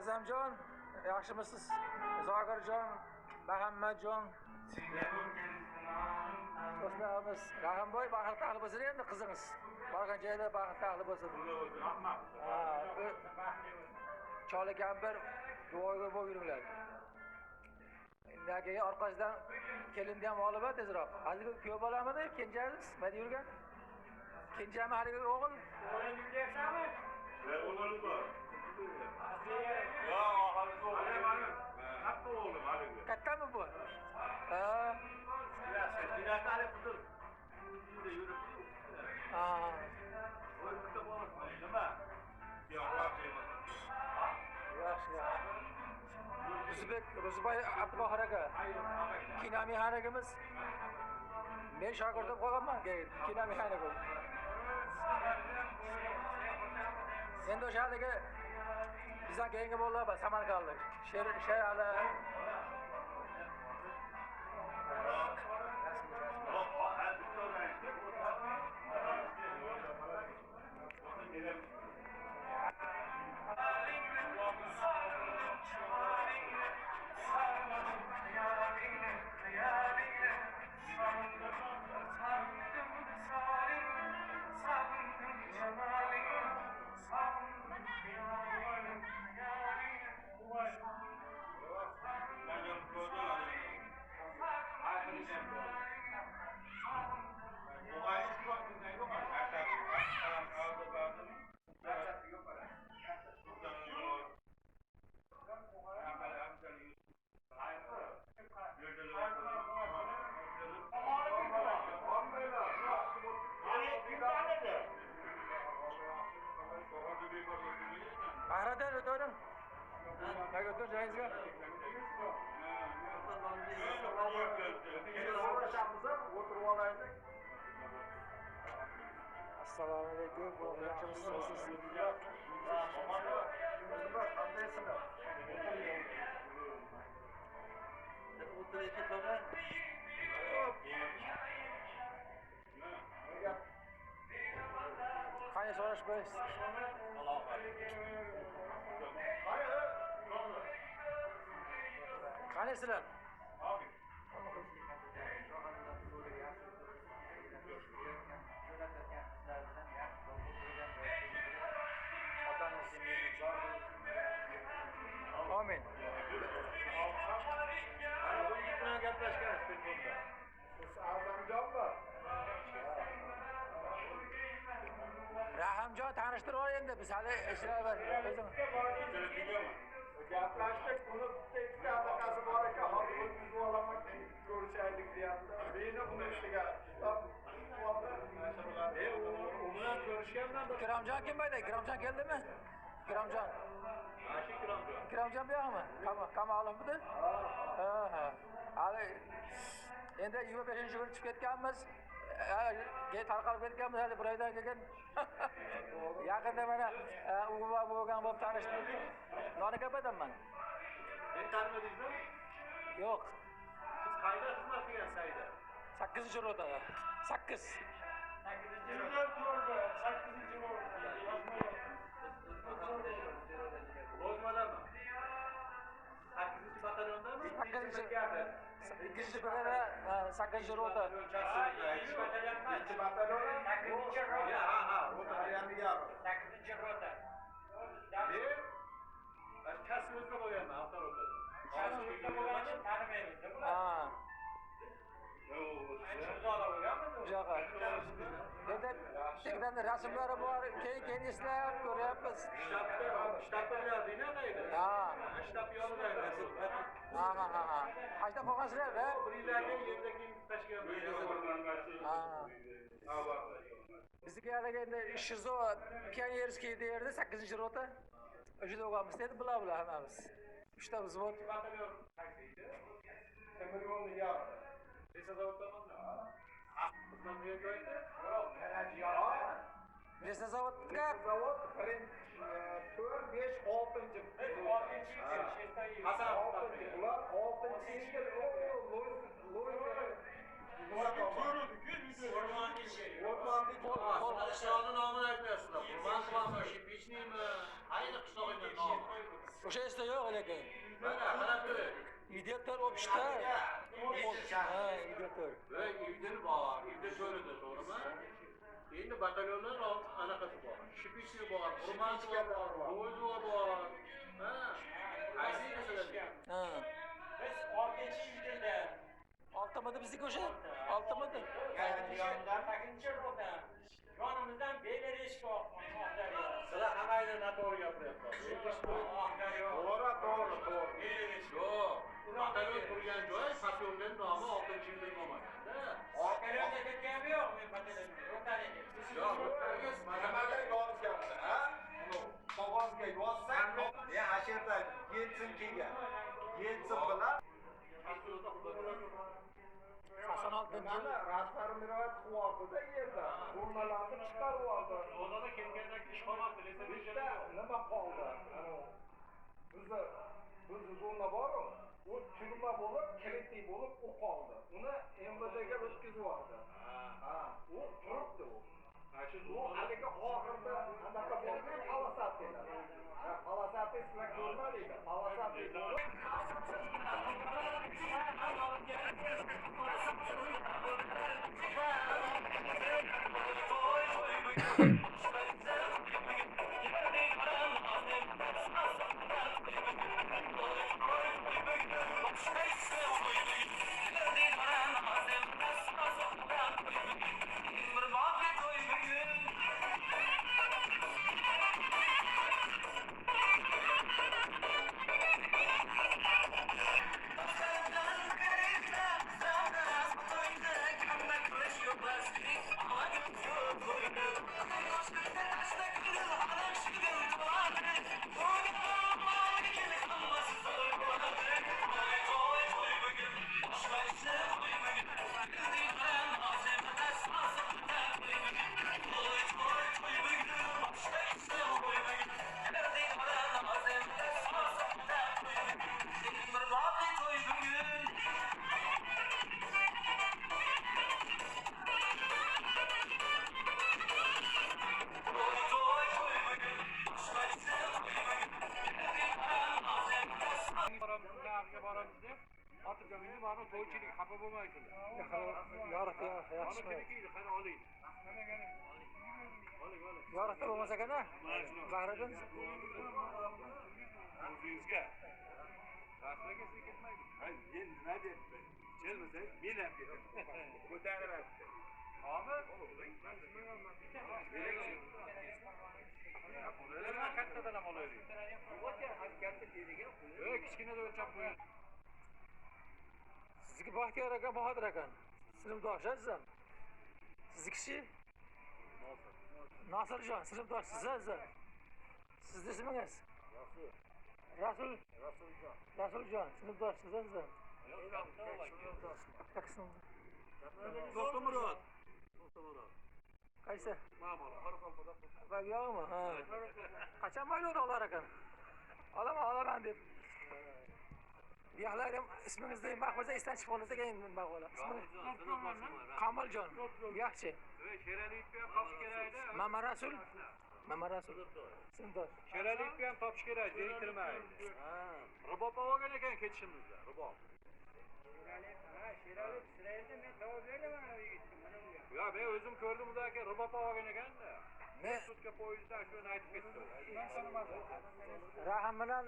Azamjon, yaxshimisiz? Zokirjon, Muhammadjon. Do'stlarimiz, Rahimboy baxil taqli bo'lsa endi qizingiz. Borgan joyda baxil taqli bo'lsa. Rahmat. Choli kampir duoga bo'lib yuringlar. Indagi orqasidan kelindi ham olib tezroq. Hozir kuyov bolamidi? Kenjangiz nima yurgan? Kenjami haligi o'g'il? O'g'lingiz deyapsanmi? O'g'lim bor. Katta o'g'lim haligi. Kattami bu? Dinatali qizil. Uyda yuribdi. O'rtada bo'libdi. Nima? Yaxshi. Ruzbay Abdubohir aka. Kino mexanikimiz. Men shogirdim qolganman, kino mexaniki. Endi o'sha haligi bizdan keyingi bolalar bor, Samarqandlik. Sherali Bahradan o'tdim. Nega o'tdim joyingizga? Assalomu alaykum. Yaxshimisiz? Qandaysizlar? O'tiraychi tog'a. Qani so'rash qo'ysiz? Qani sizlar? Amin. Bilan gaplashganmiz telefonda. Siz Azamjonmi? Rahimjon tanishtirib ol endi, biz hali ishlayapmiz. Gaplashdik, buni bitta ikkita adaqasi bor ekan, hozir o'zingizni olaman, ko'rishaylik deyapti. Meni buni ishiga u bilan ko'rishganman. Ikromjon kim bayda? Ikromjon keldimi? Ikromjon. Ashi Ikromjon. Ikromjon bu yoqmi? Qamoqlimidi? Ha. Hali endi 25-kun chiqib ketganmiz. Tarqalib ketganmiz, hali bir oydan keyin. Yaqinda mana o'g'il bo'lgan bo'lib tanishdik. Noni kapadaman. Men tanimadingizmi? Yo'q. Siz qayda xizmat qilgansiz sayda? 8-rota. 8. 8-rota. 8-rota. Bo'lmadimi? 8-batalyondami? 2-brigada 8-rota. 2-batalyon. 8-rota. Ha, rota yangiga. 8-rota. Ben kasbimizde qo'yganman avtorotada. Kasbimizda bo'lganini tanimaymiz-da bular. Ha. Shundoq bo'lganmi? Yo'q. Endi tekdan rasmlari bor, keyin eslab ko'ryapmiz. Shtabda yozinglar qayda? Ha. Shtab yoziladi. Ha. Ashta qolgansizlar-da. Biringlarga yerda keyin tashkilot. Ha. Bizga haligi endi Shizo Pionerskiy derdi 8-rota. O'shada o'qamiz dedi, bular hammamiz. 3 ta vзвод. Batalyon qaysiydi? Temir yo'lni yap. Lesazavoddamanmi? Xizmat qilgan joyda? Yo'q, garajiylar. Lesazavodga Zavod 4, 5, 6-chi. 6-chi. Hasan ular 6-chi yil Qishloqni nomini aytmayapsizlar. Qurban qilamiz, Shipichniymi? Ayni qishlog'ning nomi. O'sha esda yo'q lekin. Mana qarab tur. Mediator o'pishda. Ha, mediator. Ve İvdir var, İvdir söyledi doğru mu? Endi batalyonlar anaqasi bor. Shipisi bor, Urmanchi bor, Bo'yduva bor. Ha. Qaysi narsalar? Ha. Biz 6-chi yilda Oltimidi bizniki o'sha? Oltimidi. yondan taginchi bo'ldi. Yonimizdan Belarusga oqdaryo. Sizlar hammanglar noto'g'ri gapiryapsiz. To'g'ri. Yo'q. Batalyon turgan joy Satyondan nomi 6-yilda bo'lmaganda. Oqaryonda ketgani yo'q men batalyonga. Ro'tariga. Yo'q, Nimaga yozgansiz, ha? Qog'ozga yozsang, men ashirda Yeltsin kelgan. Yeltsin bilan Sakson oltinchi yil. mana rahbar miroat qilyapti-da yerda. Urnalarni chiqaryapti. Odamlar kelgandan keyin ish qolmabdi, Bitta nima qoldi? Bizni zona bor-ku, u tugma bo'lib, kilitli bo'lib u qoldi. Uni MVDga o'tkazyapti. Ha, u turibdi u. U haligi oxirida anaqa bo'ldi, palasat dedi. Ha, palasat sizlar ko'rmadinglar. Palasat bo'lib Yorug'da bo'lmasa kana? Bahridan O'zingizga. Rahmaga siz ketmaydi. Men nima debdi? Kelmasa men ham ketaman. Ko'taribdi. Hozir Bulardan kattadan ham olaylik. Kichkinadan o'lchab qo'ying. sizniki Baxtiyor aka, Bahodir aka. Sinfdoshsiz. Sizniki Nosirjon, sinfdoshsiz. Sizni ismingiz? Rasuljon, sinfdoshsiz. To'xtamurod. Qaysi? Mana Qoraqalpoqda. Va yo'qmi? Ha. Qachon mayloni olar ekan? Olaman deb. Buyoqlar ham ismingizni Mahfuza esdan chiqib qolsa keyin Mahfuza. Komiljon. Yaxshi. Sheralilikni ham topish kerak-da. Mama Rasul. Sinfdosh. Sheralilikni ham topish kerak, zeriktirmaydi. Ha. Rubob olgan ekan ketishimizda, rubob. Sheralik Isroilda men javob beraman u yigitga. Mana bu. Ya men o'zim ko'rdim unda aka, rubob olgan ekanda. Men Sutka poyezdda shuni aytib ketdim. Rahim bilan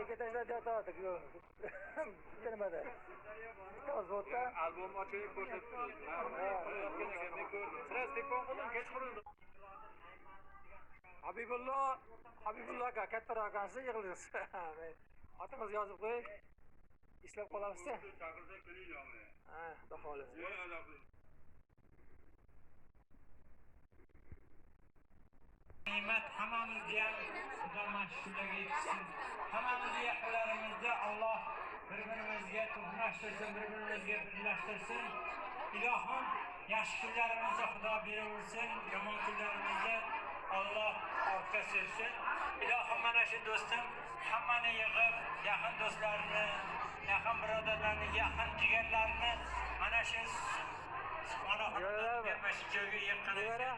ekitajda deyotdik yo'q. Bitta nimada? Bitta ozbotda Albom ochib ko'rsatdi. Men ko'rdim. Sira telefon qildim, kechqurun. Habibullo aka, kattaroq akasi yig'ilamiz. Otingizni yozib qo'ying. Eslab qolamiz-da. Chaqirsa kelinglar. Ha, xudo xohlasa. Ne'mat hammamizga ham Xudo mashhurlarga yetsin. Hammamizni yaqinlarimizda Alloh bir-birimizga to'qnashtirsin, bir-birimizga birlashtirsin. Ilohim yaxshi kunlarimizda Xudo beraversin, yomon kunlarimizda Alloh ortga sursin. Ilohim mana shu do'stim hammani yig'ib, yaqin do'stlarini, yaqin birodarlarni, yaqin jigarlarni mana shu Ana Nevalarmi? bermashi joyga yiqqan Nevara?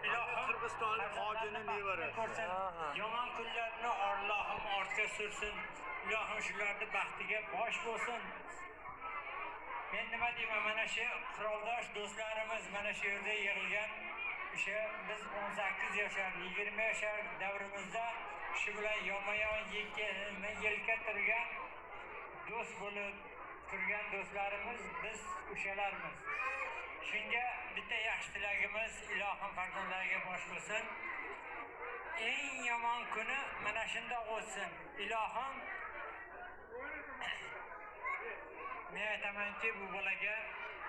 ilohim Qirg'izistonlik hojini nevarasi. ko'rsin. Aha. Yomon kunlarni Allohim ortga sursin. Ilohim shularni baxtiga bosh bo'lsin. Men nima deyman, mana shu quroldosh do'stlarimiz mana shu yerda yig'ilgan, o'sha biz 18 yoshar, 20 yoshar davrimizda shu bilan yonma-yon yelka turgan do'st bo'lib turgan do'stlarimiz biz o'shalarmiz. Shunga bitta yaxshi tilagimiz ilohim farzandlariga bosh bo'lsin. Eng yomon kuni mana shunda o'tsin. Ilohim men aytamanki, bu bolaga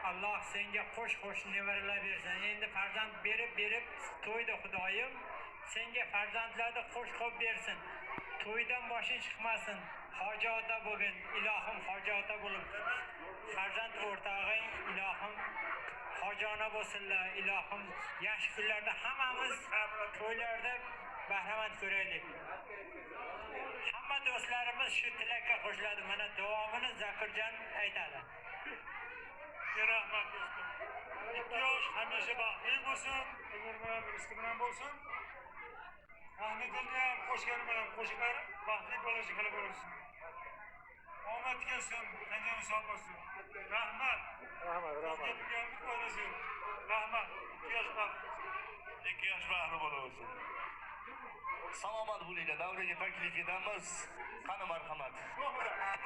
Alloh senga qo'sh nevaralar bersin. Endi farzand berib to'yda Xudoyim senga farzandlarni qo'sh qilib bersin. To'ydan boshing chiqmasin. Hoji ota bo'lgin, ilohim hoji ota bo'lib. Farzand o'rtog'ing ilohim hojona bo'lsinlar. Ilohim yaxshi kunlarda hammamiz to'ylarda bahramand ko'raylik. Hamma do'stlarimiz shu tilakka qo'shiladi. Mana davomini Zakirjon aytadi. Rahmat do'stim. 2 yosh hamisha baxtli bo'lsin, umr bilan rizqi bilan bo'lsin. Ahmedilga ham qo'shganim bilan qo'shiqlar baxtli bo'lishi qilib bo'lsin. Omad kelsin, qanday sog' bo'lsin. Rahmat. Rahmat. Rahmat. 2 yosh baxtli. 2 yosh bahri bo'lsin. Salomat bo'linglar. Davraga taklif etamiz. Qani marhamat. Rahmat.